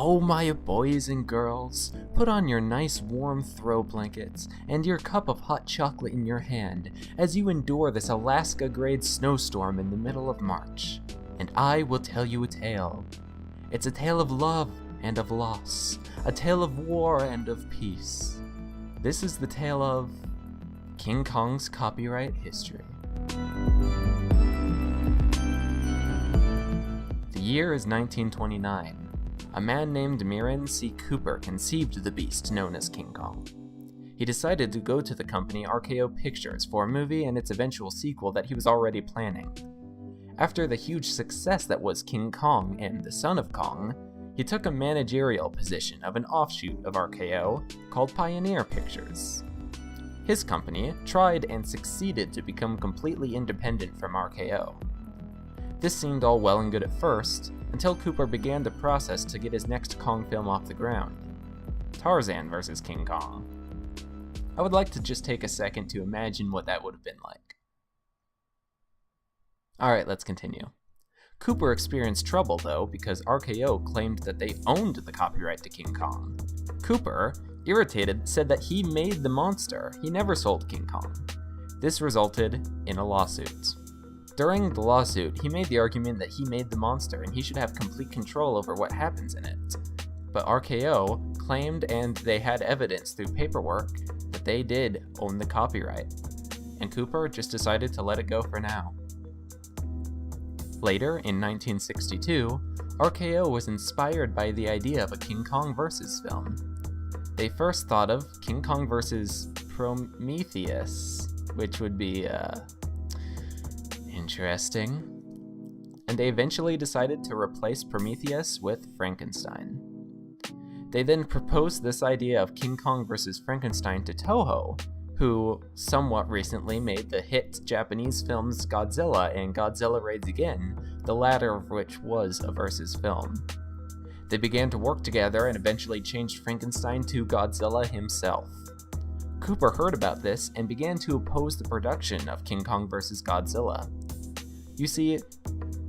Oh, my boys and girls, put on your nice warm throw blankets and your cup of hot chocolate in your hand as you endure this Alaska-grade snowstorm in the middle of March. And I will tell you a tale. It's a tale of love and of loss, a tale of war and of peace. This is the tale of King Kong's copyright history. The year is 1929. A man named Merian C. Cooper conceived the beast known as King Kong. He decided to go to the company RKO Pictures for a movie and its eventual sequel that he was already planning. After the huge success that was King Kong and the Son of Kong, he took a managerial position of an offshoot of RKO called Pioneer Pictures. His company tried and succeeded to become completely independent from RKO. This seemed all well and good at first, until Cooper began the process to get his next Kong film off the ground, Tarzan vs. King Kong. I would like to just take a second to imagine what that would have been like. Alright, let's continue. Cooper experienced trouble though because RKO claimed that they owned the copyright to King Kong. Cooper, irritated, said that he made the monster, he never sold King Kong. This resulted in a lawsuit. During the lawsuit, he made the argument that he made the monster and he should have complete control over what happens in it. But RKO claimed, and they had evidence through paperwork, that they did own the copyright. And Cooper just decided to let it go for now. Later, in 1962, RKO was inspired by the idea of a King Kong vs. film. They first thought of King Kong vs. Prometheus, which would be, interesting. And they eventually decided to replace Prometheus with Frankenstein. They then proposed this idea of King Kong vs. Frankenstein to Toho, who somewhat recently made the hit Japanese films Godzilla and Godzilla Raids Again, the latter of which was a versus film. They began to work together and eventually changed Frankenstein to Godzilla himself. Cooper heard about this and began to oppose the production of King Kong vs. Godzilla. You see,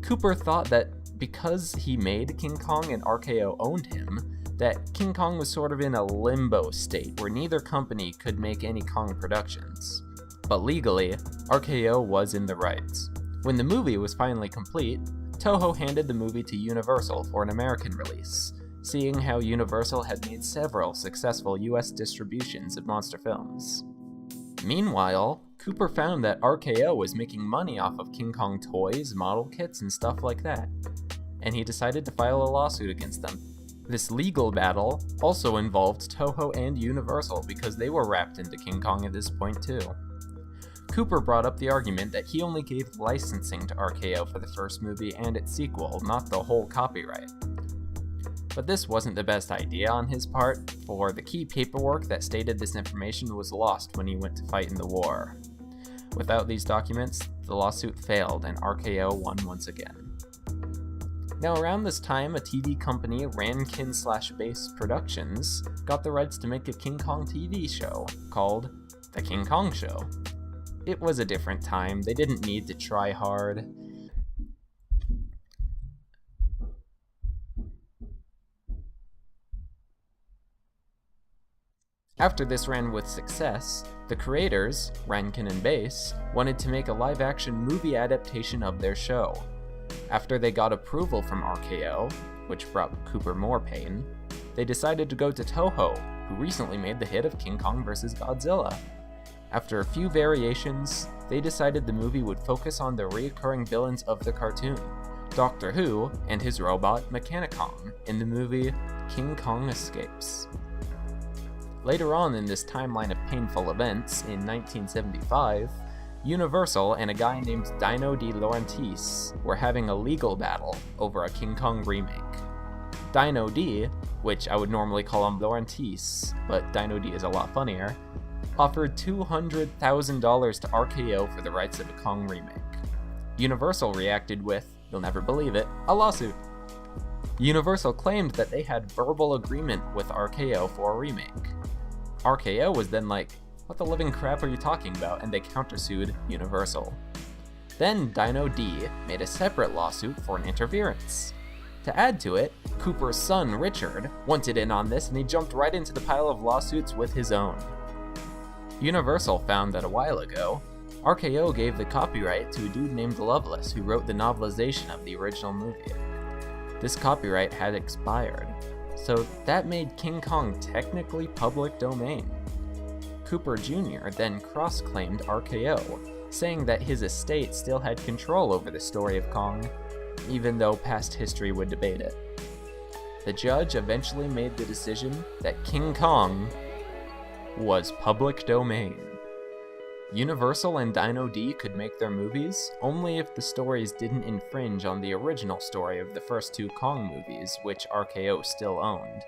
Cooper thought that because he made King Kong and RKO owned him, that King Kong was sort of in a limbo state where neither company could make any Kong productions. But legally, RKO was in the rights. When the movie was finally complete, Toho handed the movie to Universal for an American release, seeing how Universal had made several successful US distributions of monster films. Meanwhile, Cooper found that RKO was making money off of King Kong toys, model kits, and stuff like that, and he decided to file a lawsuit against them. This legal battle also involved Toho and Universal because they were wrapped into King Kong at this point too. Cooper brought up the argument that he only gave licensing to RKO for the first movie and its sequel, not the whole copyright. But this wasn't the best idea on his part, for the key paperwork that stated this information was lost when he went to fight in the war. Without these documents, the lawsuit failed and RKO won once again. Now around this time, a TV company, Rankin/Base Productions, got the rights to make a King Kong TV show called The King Kong Show. It was a different time, they didn't need to try hard. After this ran with success, the creators, Rankin and Base, wanted to make a live-action movie adaptation of their show. After they got approval from RKO, which brought Cooper more pain, they decided to go to Toho, who recently made the hit of King Kong vs. Godzilla. After a few variations, they decided the movie would focus on the recurring villains of the cartoon, Doctor Who and his robot Mechanicong, in the movie King Kong Escapes. Later on in this timeline of painful events, in 1975, Universal and a guy named Dino De Laurentiis were having a legal battle over a King Kong remake. Dino D, which I would normally call him Laurentiis, but Dino D is a lot funnier, offered $200,000 to RKO for the rights of a Kong remake. Universal reacted with, you'll never believe it, a lawsuit. Universal claimed that they had verbal agreement with RKO for a remake. RKO was then like, what the living crap are you talking about? And they countersued Universal. Then Dino D made a separate lawsuit for an interference. To add to it, Cooper's son, Richard, wanted in on this and he jumped right into the pile of lawsuits with his own. Universal found that a while ago, RKO gave the copyright to a dude named Loveless who wrote the novelization of the original movie. This copyright had expired, so that made King Kong technically public domain. Cooper Jr. then cross-claimed RKO, saying that his estate still had control over the story of Kong, even though past history would debate it. The judge eventually made the decision that King Kong was public domain. Universal and Dino D could make their movies only if the stories didn't infringe on the original story of the first two Kong movies, which RKO still owned.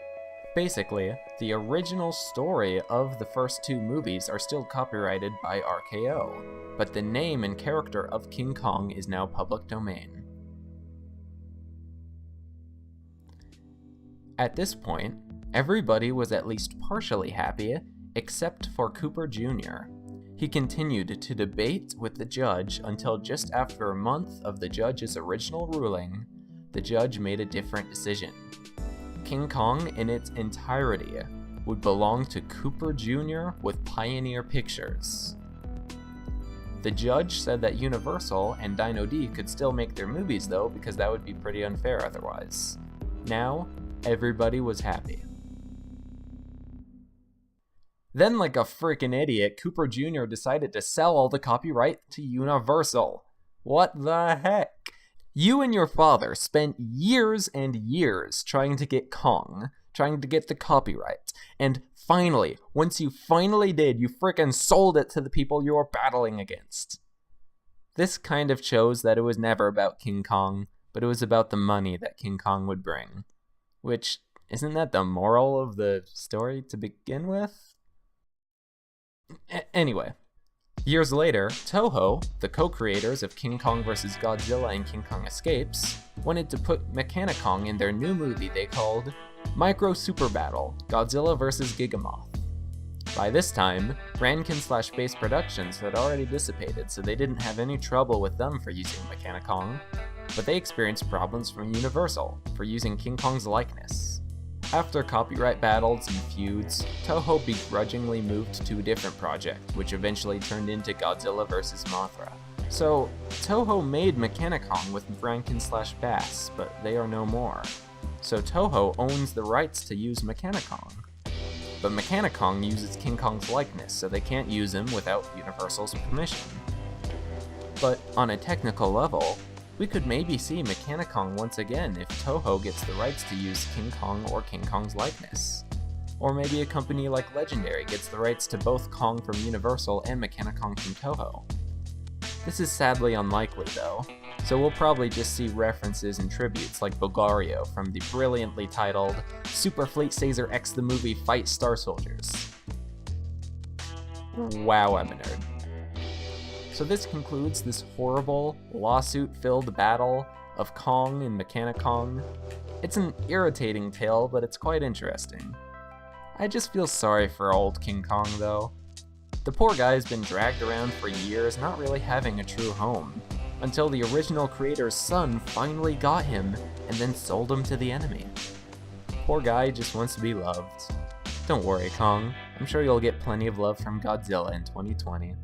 Basically, the original story of the first two movies are still copyrighted by RKO, but the name and character of King Kong is now public domain. At this point, everybody was at least partially happy, except for Cooper Jr. He continued to debate with the judge until just after a month of the judge's original ruling, the judge made a different decision. King Kong in its entirety would belong to Cooper Jr. with Pioneer Pictures. The judge said that Universal and Dino D could still make their movies though, because that would be pretty unfair otherwise. Now, everybody was happy. Then, like a freaking idiot, Cooper Jr. decided to sell all the copyright to Universal. What the heck? You and your father spent years and years trying to get Kong, trying to get the copyright, and finally, once you finally did, you frickin' sold it to the people you were battling against. This kind of shows that it was never about King Kong, but it was about the money that King Kong would bring. Which, isn't that the moral of the story to begin with? Anyway, years later, Toho, the co-creators of King Kong vs. Godzilla and King Kong Escapes, wanted to put Mechani-Kong in their new movie they called Micro Super Battle: Godzilla vs. Gigamoth. By this time, Rankin/Base Productions had already dissipated, so they didn't have any trouble with them for using Mechani-Kong, but they experienced problems from Universal for using King Kong's likeness. After copyright battles and feuds, Toho begrudgingly moved to a different project, which eventually turned into Godzilla vs. Mothra. So, Toho made Mechani-Kong with Rankin/Bass, but they are no more. So Toho owns the rights to use Mechani-Kong. But Mechani-Kong uses King Kong's likeness, so they can't use him without Universal's permission. But on a technical level, we could maybe see Mechani-Kong once again if Toho gets the rights to use King Kong or King Kong's likeness. Or maybe a company like Legendary gets the rights to both Kong from Universal and Mechani-Kong from Toho. This is sadly unlikely though, so we'll probably just see references and tributes like Bulgario from the brilliantly titled Super Fleet Caesar X the Movie Fight Star Soldiers. Wow, I'm a nerd. So this concludes this horrible, lawsuit-filled battle of Kong and Mechani-Kong. It's an irritating tale, but it's quite interesting. I just feel sorry for old King Kong, though. The poor guy's been dragged around for years, not really having a true home, until the original creator's son finally got him and then sold him to the enemy. Poor guy just wants to be loved. Don't worry, Kong. I'm sure you'll get plenty of love from Godzilla in 2020.